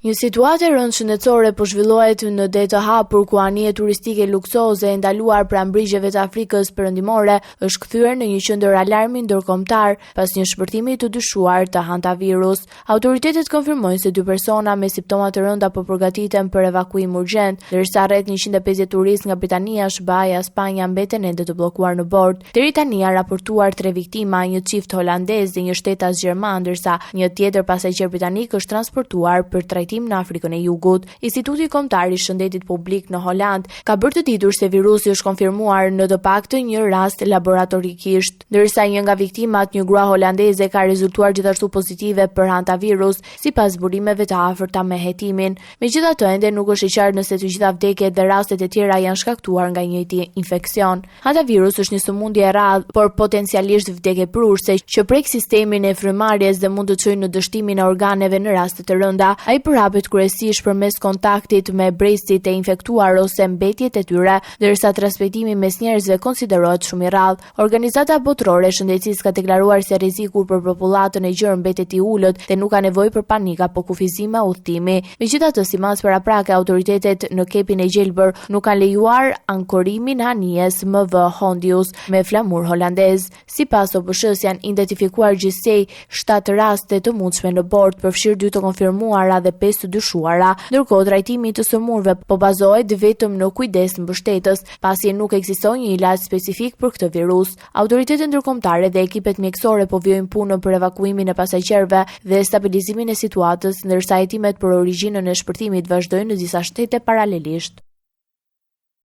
Një situatë e rëndë shëndetësore po zhvillohet në det të hapur ku anije turistike luksoze e ndaluar pranë brigjeve të Afrikës Perëndimore është kthyer në një qendër alarmi ndërkombëtar pas një shpërthimi të dyshuar të hantavirus. Autoritetet konfirmojnë se 2 persona me simptoma të rënda po përgatiten për evakuim urgjent, ndërsa rreth 150 turistë nga Britania, SBA-ja, Spanja mbeten ende të bllokuar në bord. Deri tani janë raportuar 3 viktima, një çift holandez dhe një shtetas gjerman, ndërsa një tjetër pasagjer britanik është transportuar për trajtim në Afrikën e Jugut. Instituti Kombëtar i Shëndetit Publik në Holand ka bërë të ditur se virusi është konfirmuar në të paktën një rast laboratorikisht, ndërsa një nga viktimat, një grua holandeze, ka rezultuar gjithashtu pozitive për hantavirus sipas burimeve të afërta me hetimin. Megjithatë, ende nuk është e qartë nëse të gjitha vdekjet dhe rastet e tjera janë shkaktuar nga njëjti infeksion. Hantavirus është një sëmundje e rrallë, por potencialisht vdekjeprurse që prek sistemin e frymarrjes dhe mund të çojë në dështimin e organeve në raste të rënda. Ai përhapet kryesisht përmes kontaktit me brezit e infektuar ose mbetjet e tyre, ndërsa transmetimi mes njerëzve konsiderohet shumë i rrallë. Organizata Botërore e Shëndetësisë ka deklaruar se rreziku për popullatën e gjerë mbetet i ulët dhe nuk ka nevojë për panik apo kufizim me udhtimi. Megjithatë, sipas paraprake, autoritetet në kepin e gjelbër nuk kanë lejuar ankorimin anijes MV Hondius me flamur holandez. Sipas OBSH-s janë identifikuar gjithsej 7 raste të mundshme në bord, përfshirë 2 të konfirmuara dhe 5 të dyshuara, ndërkohë trajtimi të sëmurëve po bazohet vetëm në kujdes mbështetës, pasi nuk ekziston një ilazh specifik për këtë virus. Autoritetet ndërkombëtare dhe ekipet mjekësore po vijojnë punën për evakuimin e pasagjerëve dhe stabilizimin e situatës, ndërsa hetimet për origjinën e shpërthimit vazhdojnë në disa shtete paralelisht.